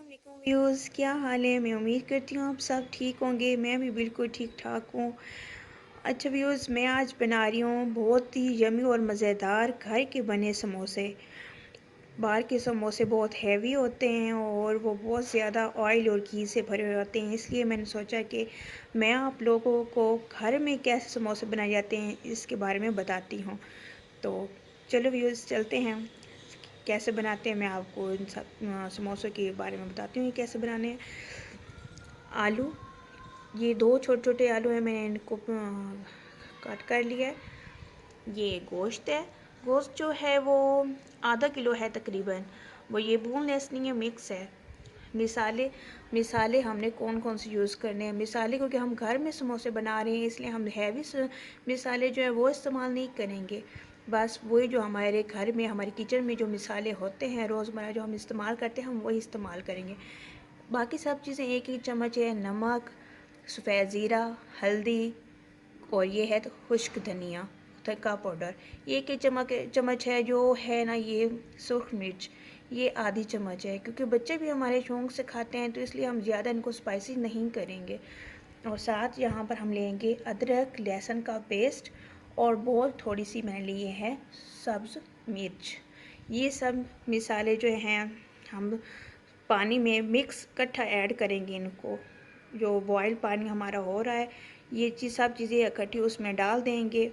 वालेकुम व्यूज़, क्या हाल है। मैं उम्मीद करती हूँ आप सब ठीक होंगे। मैं भी बिल्कुल ठीक ठाक हूँ। अच्छा व्यूज़, मैं आज बना रही हूँ बहुत ही यमी और मज़ेदार घर के बने समोसे। बाहर के समोसे बहुत हैवी होते हैं और वो बहुत ज़्यादा ऑयल और घी से भरे हुए होते हैं, इसलिए मैंने सोचा कि मैं आप लोगों को घर में कैसे समोसे बनाए जाते हैं इसके बारे में बताती हूँ। तो चलो व्यूज़, चलते हैं। कैसे बनाते हैं मैं आपको इन सब समोसों के बारे में बताती हूँ, ये कैसे बनाने हैं। आलू, ये 2 छोटे-छोटे आलू हैं, मैंने इनको कट कर लिया है। ये गोश्त है, गोश्त जो है वो आधा किलो है तकरीबन। वो ये बोनलेस नहीं है, मिक्स है। मिसाले मिसाले हमने कौन कौन से यूज़ करने हैं। मिसाले क्योंकि हम घर में समोसे बना रहे हैं, इसलिए हम हैवी मिसाले जो है वो इस्तेमाल नहीं करेंगे। बस वही जो हमारे घर में हमारे किचन में जो मिसाले होते हैं रोज़मर्रा जो हम इस्तेमाल करते हैं, हम वही इस्तेमाल करेंगे। बाकी सब चीज़ें एक एक चम्मच है। नमक, सफ़ेद ज़ीरा, हल्दी और ये है तो खुश्क धनिया का पाउडर। ये एक एक चम्मच है। जो है ना ये सुर्ख मिर्च, ये आधी चम्मच है, क्योंकि बच्चे भी हमारे शौक़ से खाते हैं तो इसलिए हम ज़्यादा इनको स्पाइसी नहीं करेंगे। और साथ यहाँ पर हम लेंगे अदरक लहसुन का पेस्ट और बहुत थोड़ी सी मैंने लिए है सब्ज़ मिर्च। ये सब मिसाले जो हैं हम पानी में मिक्स इकट्ठा ऐड करेंगे इनको। जो बॉयल पानी हमारा हो रहा है, ये सब चीज़ें इकट्ठी उसमें डाल देंगे।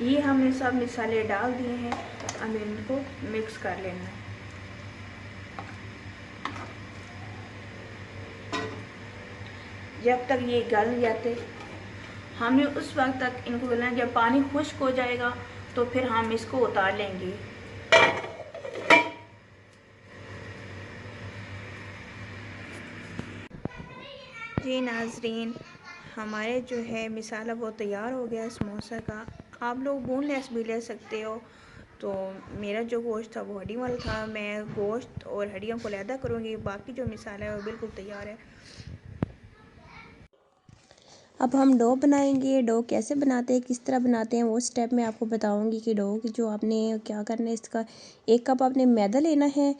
ये हमने सब मिसाले डाल दिए हैं, अब इनको मिक्स कर लेना है। जब तक ये गल जाते हमने उस वक्त तक इनको गलना। जब पानी खुश्क हो जाएगा तो फिर हम इसको उतार लेंगे। जी नाजरीन, हमारे जो है मिसाला वो तैयार हो गया समोसा का। आप लोग बोनलेस भी ले सकते हो। तो मेरा जो गोश्त था वो हड्डी वाला था, मैं गोश्त और हड्डियों को अलहदा करूँगी। बाकी जो मिसाला है वो बिल्कुल तैयार है। अब हम डो बनाएंगे। डो कैसे बनाते हैं, किस तरह बनाते हैं, वो स्टेप मैं आपको बताऊंगी कि डो की जो आपने क्या करना है। इसका 1 कप आपने मैदा लेना है,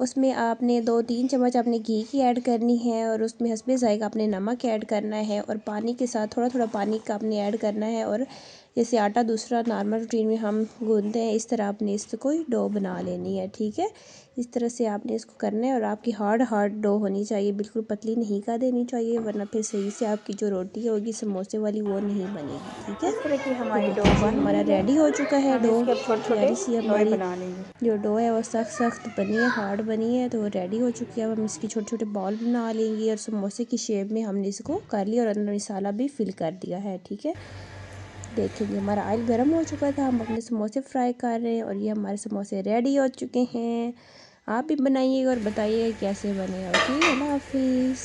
उसमें आपने 2-3 चम्मच आपने घी की ऐड करनी है और उसमें हस्बे ज़ायक़ा आपने नमक ऐड करना है और पानी के साथ थोड़ा थोड़ा पानी का आपने ऐड करना है। और जैसे आटा दूसरा नॉर्मल रूटीन में हम गूंथते हैं, इस तरह आपने इसको डो बना लेनी है। ठीक है, इस तरह से आपने इसको करना है। और आपकी हार्ड डो होनी चाहिए, बिल्कुल पतली नहीं कर देनी चाहिए, वरना फिर सही से आपकी जो रोटी होगी समोसे वाली वो नहीं बनेगी। ठीक है, इस तरह की तो हमारी डो देखिए बन हमारा गई है। रेडी हो चुका है हम डो। इसके अब छोटे छोटे प्यारी सी लोई हमारी बना लेंगे। जो डो है वो सख्त सख्त बनी है, हार्ड बनी है, तो रेडी हो चुकी है। अब हम इसकी छोटे छोटे बॉल बना लेंगे और समोसे की शेप में हमने इसको कर लिया और अंदर मसाला भी फिल कर दिया है। ठीक है, देखेंगे हमारा ऑयल गर्म हो चुका था, हम अपने समोसे फ्राई कर रहे हैं और ये हमारे समोसे रेडी हो चुके हैं। आप भी बनाइएगा और बताइएगा कैसे बने। ओके, अल्लाह हाफिज़।